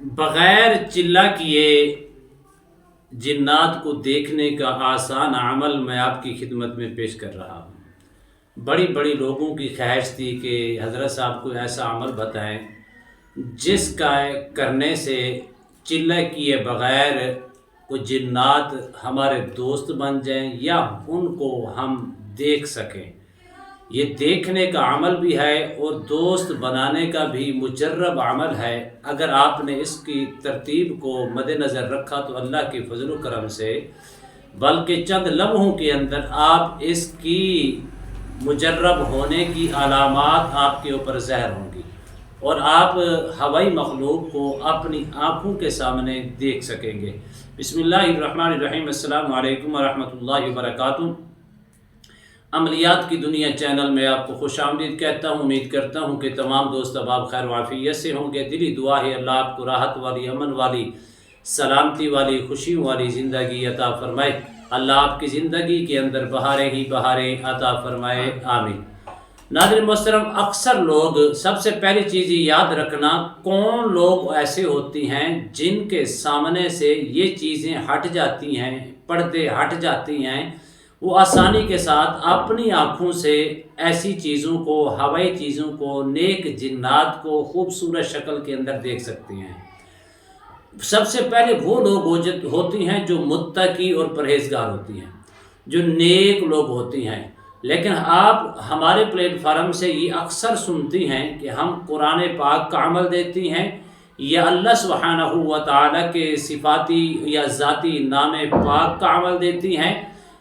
बग़ैर चिल्ला किए जिन्नात को देखने का आसान अमल मैं आपकी खिदमत में पेश कर रहा हूँ। बड़ी बड़ी लोगों की ख्वाहिश थी कि हज़रत साहब को ऐसा अमल बताएं जिसका करने से चिल्ला किए बग़ैर वो जिन्नात हमारे दोस्त बन जाएं या उनको हम देख सकें। ये देखने का अमल भी है और दोस्त बनाने का भी मुजर्रब अमल है। अगर आपने इसकी तरतीब को मद्देनज़र रखा तो अल्लाह के फजल करम से बल्कि चंद लम्हों के अंदर आप इसकी मुजर्रब होने की अलामात आपके ऊपर ज़ाहिर होंगी और आप हवाई मखलूक को अपनी आँखों के सामने देख सकेंगे। बिस्मिल्लाहिर्रहमानिर्रहीम। अस्सलामु अलैकुम वरहमतुल्लाहि वबरकातुहू। अमलियात की दुनिया चैनल में आपको खुशामदीद कहता हूँ। उम्मीद करता हूँ कि तमाम दोस्त अब आप खैर वाफियत से होंगे। दिली दुआ है अल्लाह आपको राहत वाली, अमन वाली, सलामती वाली, खुशियों वाली ज़िंदगी अता फ़रमाए। अल्लाह आपकी ज़िंदगी के अंदर बहारें ही बहारें अता फ़रमाए, आमीन। नाज़रीन मोहतरम, अक्सर लोग, सबसे पहली चीज़ याद रखना, कौन लोग ऐसे होती हैं जिनके सामने से ये चीज़ें हट जाती हैं, पर्दे हट जाती हैं, वो आसानी के साथ अपनी आँखों से ऐसी चीज़ों को, हवाई चीज़ों को, नेक जिन्नात को खूबसूरत शक्ल के अंदर देख सकती हैं। सबसे पहले वो लोग होती हैं जो मुत्तकी और परहेजगार होती हैं, जो नेक लोग होती हैं। लेकिन आप हमारे प्लेटफार्म से ये अक्सर सुनती हैं कि हम कुरान पाक का अमल देती हैं या अल्लाह सुब्हानहू व तआला के सिफाती या ज़ाती नाम पाक का अमल देती हैं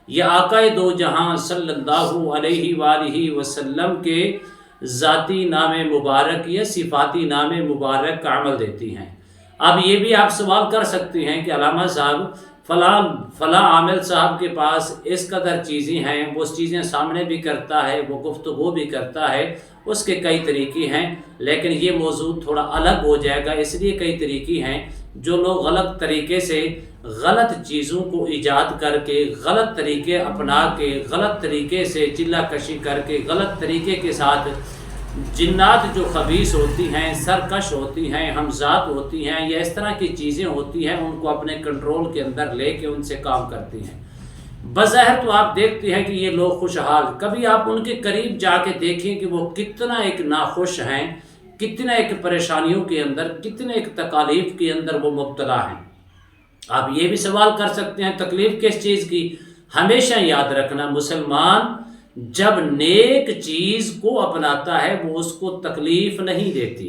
या आकाए दो जहां सल्लल्लाहु अलैहि वसल्लम के ज़ाती नाम मुबारक या सिफाती नाम मुबारक का अमल देती हैं। अब ये भी आप सवाल कर सकते हैं कि अल्लामा साहब फ़ला आमिल साहब के पास इस कदर चीज़ें हैं, वो चीज़ें सामने भी करता है, वो गुफ्तगू भी करता है, उसके कई तरीक़े हैं। लेकिन ये मौजू थोड़ा अलग हो जाएगा, इसलिए कई तरीक़े हैं। जो लोग गलत तरीके से गलत चीज़ों को ईजाद करके, गलत तरीके अपना के, गलत तरीके से चिल्ला कशी करके, गलत तरीके के साथ जिन्नात जो खबीस होती हैं, सरकश होती हैं, हमजात होती हैं या इस तरह की चीज़ें होती हैं, उनको अपने कंट्रोल के अंदर लेके उनसे काम करती हैं। बज़ाहिर तो आप देखते हैं कि ये लोग खुशहाल, कभी आप उनके करीब जाके देखें कि वो कितना एक नाखुश हैं, कितना एक परेशानियों के अंदर, कितने एक तकालीफ के अंदर वो मुब्तला हैं। आप ये भी सवाल कर सकते हैं तकलीफ़ किस चीज़ की। हमेशा याद रखना, मुसलमान जब नेक चीज़ को अपनाता है वो उसको तकलीफ़ नहीं देती।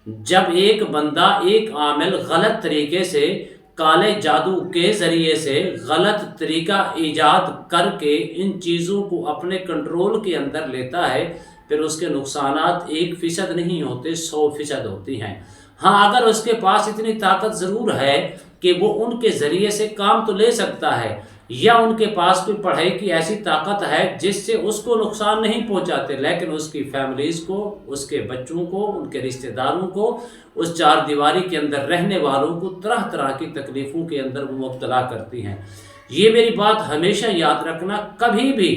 जब एक बंदा, एक आमिल गलत तरीके से, काले जादू के ज़रिए से गलत तरीका ईजाद करके इन चीज़ों को अपने कंट्रोल के अंदर लेता है, फिर उसके नुकसानात 1% नहीं होते, 100% होती हैं। हाँ, अगर उसके पास इतनी ताकत ज़रूर है कि वो उनके ज़रिए से काम तो ले सकता है, या उनके पास कोई पढ़ाई की ऐसी ताकत है जिससे उसको नुकसान नहीं पहुंचाते, लेकिन उसकी फैमिलीज़ को, उसके बच्चों को, उनके रिश्तेदारों को, उस चार दीवारी के अंदर रहने वालों को तरह तरह की तकलीफ़ों के अंदर वो मुब्तला करती हैं। ये मेरी बात हमेशा याद रखना, कभी भी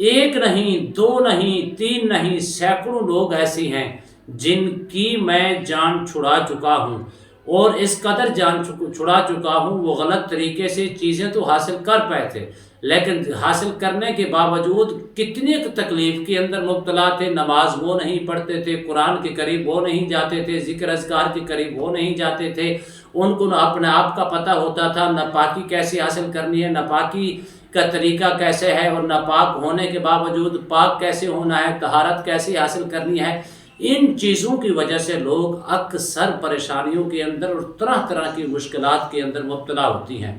एक नहीं, दो नहीं, तीन नहीं, सैकड़ों लोग ऐसी हैं जिनकी मैं जान छुड़ा चुका हूँ और इस कदर जान छुड़ा चुका हूँ, वो गलत तरीके से चीज़ें तो हासिल कर पाए थे, लेकिन हासिल करने के बावजूद कितनी तकलीफ़ के अंदर मुब्तला थे। नमाज वो नहीं पढ़ते थे, कुरान के करीब वो नहीं जाते थे, ज़िक्र अज़कार के करीब वो नहीं जाते थे। उनको न अपने आप का पता होता था, नापाकी कैसे हासिल करनी है, नापाकी का तरीका कैसे है, और नापाक होने के बावजूद पाक कैसे होना है, तहारत कैसे हासिल करनी है। इन चीज़ों की वजह से लोग अक्सर परेशानियों के अंदर और तरह तरह की मुश्किलात के अंदर मुब्तला होती हैं।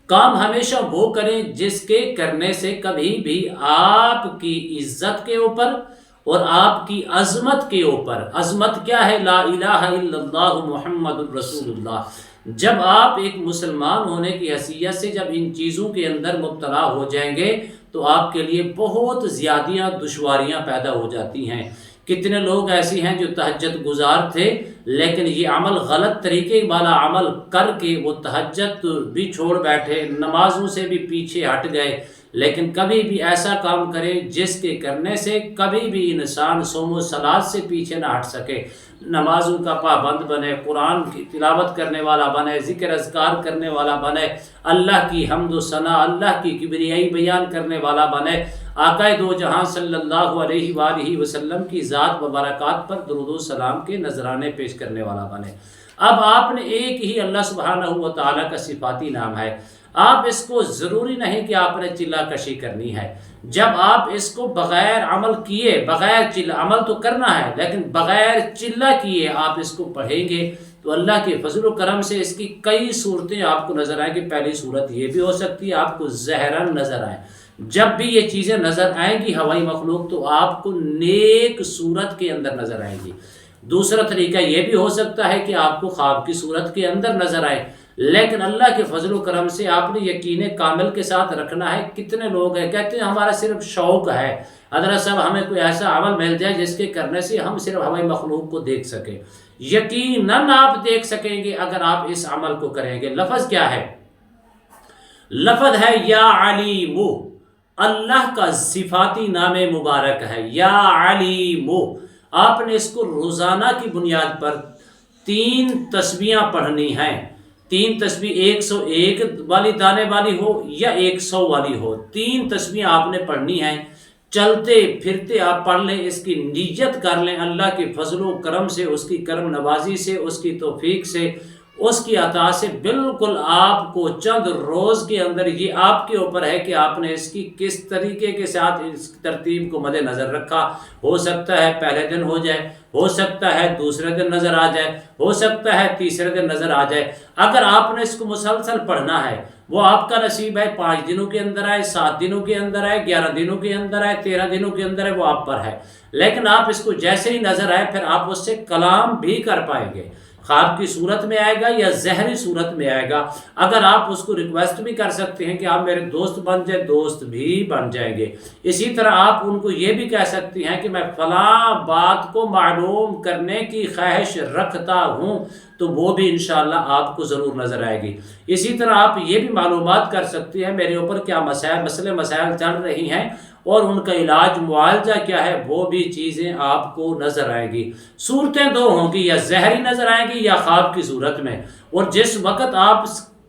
काम हमेशा वो करें जिसके करने से कभी भी आपकी इज्जत के ऊपर और आपकी अज़मत के ऊपर, अज़मत क्या है, ला इलाहा इल्लल्लाहु मुहम्मदुर रसूलुल्लाह, जब आप एक मुसलमान होने की हैसियत से जब इन चीज़ों के अंदर मुब्तला हो जाएंगे तो आपके लिए बहुत ज़्यादा दुश्वारियाँ पैदा हो जाती हैं। कितने लोग ऐसे हैं जो तहज्जुद गुजार थे, लेकिन ये अमल गलत तरीके वाला अमल करके वो तहज्जुद भी छोड़ बैठे, नमाजों से भी पीछे हट गए, لیکن کبھی بھی ایسا کام کرے جس کے کرنے سے کبھی بھی انسان صوم و صلات سے پیچھے نہ ہٹ سکے، نمازوں کا پابند بنے، قرآن کی تلاوت کرنے والا بنے، ذکر اذکار کرنے والا بنے، اللہ کی حمد و ثنا، اللہ کی کبریائی بیان کرنے والا بنے، آقا دو جہاں صلی اللہ علیہ وآلہ وسلم کی ذات و برکات پر درود و سلام کے نذرانے پیش کرنے والا بنے۔ اب آپ نے ایک ہی اللہ سبحانہ و تعالیٰ کا صفاتی نام ہے، آپ اس کو ضروری نہیں کہ آپ نے چلا کشی کرنی ہے، جب آپ اس کو بغیر عمل کیے، بغیر چلا، عمل تو کرنا ہے لیکن بغیر چلا کیے آپ اس کو پڑھیں گے تو اللہ کے فضل و کرم سے اس کی کئی صورتیں آپ کو نظر آئیں گی۔ پہلی صورت یہ بھی ہو سکتی ہے آپ کو زہرن نظر آئے، جب بھی یہ چیزیں نظر آئیں گی ہوائی مخلوق تو آپ کو نیک صورت کے اندر نظر آئیں گی۔ دوسرا طریقہ یہ بھی ہو سکتا ہے کہ آپ کو خواب کی صورت کے اندر نظر آئے، لیکن اللہ کے فضل و کرم سے آپ نے یقین کامل کے ساتھ رکھنا ہے۔ کتنے لوگ ہیں کہتے ہیں ہمارا صرف شوق ہے حضرت صاحب، ہمیں کوئی ایسا عمل مل جائے جس کے کرنے سے ہم صرف ہوائی مخلوق کو دیکھ سکیں۔ یقیناً آپ دیکھ سکیں گے اگر آپ اس عمل کو کریں گے۔ لفظ کیا ہے؟ لفظ ہے یا علیم، اللہ کا صفاتی نام مبارک ہے یا علیم۔ آپ نے اس کو روزانہ کی بنیاد پر 3 تسبیحاں پڑھنی ہیں، 3 تسبیح 101 والی دانے والی ہو یا 100 والی ہو، 3 تسبیحاں آپ نے پڑھنی ہیں۔ چلتے پھرتے آپ پڑھ لیں، اس کی نیت کر لیں، اللہ کے فضل و کرم سے، اس کی کرم نوازی سے، اس کی توفیق سے، اس کی عطا سے بالکل آپ کو چند روز کے اندر، یہ آپ کے اوپر ہے کہ آپ نے اس کی کس طریقے کے ساتھ اس ترتیب کو مد نظر رکھا۔ ہو سکتا ہے پہلے دن ہو جائے، ہو سکتا ہے دوسرے دن نظر آ جائے، ہو سکتا ہے تیسرے دن نظر آ جائے۔ اگر آپ نے اس کو مسلسل پڑھنا ہے وہ آپ کا نصیب ہے، 5 دنوں کے اندر آئے، 7 دنوں کے اندر آئے، 11 دنوں کے اندر آئے، 13 دنوں کے اندر ہے، وہ آپ پر ہے۔ لیکن آپ اس کو جیسے ہی نظر آئے پھر آپ اس سے کلام بھی کر پائیں گے، خواب کی صورت میں آئے گا یا ظاہری صورت میں آئے گا۔ اگر آپ اس کو ریکویسٹ بھی کر سکتے ہیں کہ آپ میرے دوست بن جائیں، دوست بھی بن جائیں گے۔ اسی طرح آپ ان کو یہ بھی کہہ سکتی ہیں کہ میں فلاں بات کو معلوم کرنے کی خواہش رکھتا ہوں، تو وہ بھی انشاءاللہ آپ کو ضرور نظر آئے گی۔ اسی طرح آپ یہ بھی معلومات کر سکتی ہیں میرے اوپر کیا مسائل چل رہی ہیں اور ان کا علاج معالجہ کیا ہے، وہ بھی چیزیں آپ کو نظر آئیں گی۔ صورتیں 2 ہوں گی، یا ظاہری نظر آئیں گی یا خواب کی صورت میں، اور جس وقت آپ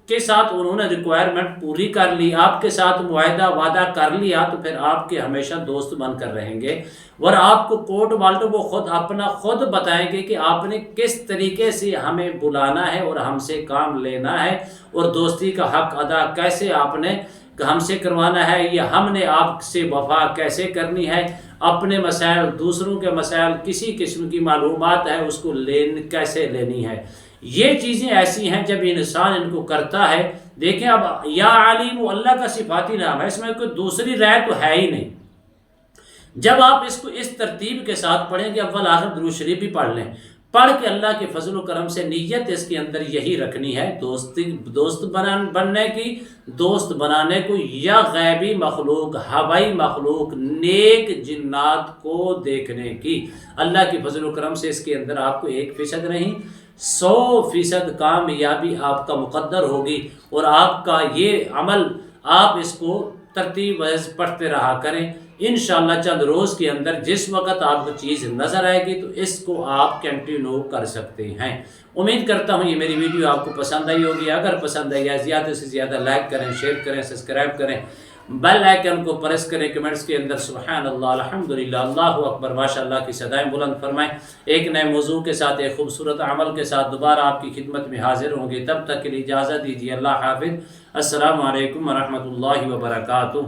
کے ساتھ انہوں نے ریکوائرمنٹ پوری کر لی، آپ کے ساتھ معاہدہ وعدہ کر لیا، تو پھر آپ کے ہمیشہ دوست بن کر رہیں گے، اور آپ کو کوٹ والٹ وہ خود بتائیں گے کہ آپ نے کس طریقے سے ہمیں بلانا ہے اور ہم سے کام لینا ہے، اور دوستی کا حق ادا کیسے آپ نے ہم سے کروانا ہے، یا ہم نے آپ سے وفا کیسے کرنی ہے، اپنے مسائل، دوسروں کے مسائل، کسی قسم کی معلومات ہے اس کو کیسے لینی ہے۔ یہ چیزیں ایسی ہیں جب انسان ان کو کرتا ہے۔ دیکھیں اب یا علیم اللہ کا صفاتی نام ہے، اس میں کوئی دوسری رائے تو ہے ہی نہیں۔ جب آپ اس کو اس ترتیب کے ساتھ پڑھیں گے، اول آخر درود شریف بھی پڑھ لیں، پڑھ کے اللہ کے فضل و کرم سے نیت اس کے اندر یہی رکھنی ہے دوست بننے کی، دوست بنانے کو، یا غیبی مخلوق، ہوائی مخلوق، نیک جنات کو دیکھنے کی۔ اللہ کے فضل و کرم سے اس کے اندر آپ کو 1% نہیں 100% کامیابی آپ کا مقدر ہوگی، اور آپ کا یہ عمل آپ اس کو ترتیب پڑھتے رہا کریں۔ انشاءاللہ چند روز کے اندر جس وقت آپ کو چیز نظر آئے گی تو اس کو آپ کنٹینیو کر سکتے ہیں۔ امید کرتا ہوں یہ میری ویڈیو آپ کو پسند آئی ہوگی۔ اگر پسند آئی ہے زیادہ سے زیادہ لائک کریں، شیئر کریں، سبسکرائب کریں، بیل آئیکن کو پریس کریں، کمنٹس کے اندر سبحان اللہ، الحمدللہ، اللہ اکبر، ماشاءاللہ کی صدائیں بلند فرمائیں۔ ایک نئے موضوع کے ساتھ، ایک خوبصورت عمل کے ساتھ دوبارہ آپ کی خدمت میں حاضر ہوں گے۔ تب تک کے لیے اجازت دیجیے، اللہ حافظ، السلام علیکم ورحمۃ اللہ وبرکاتہ۔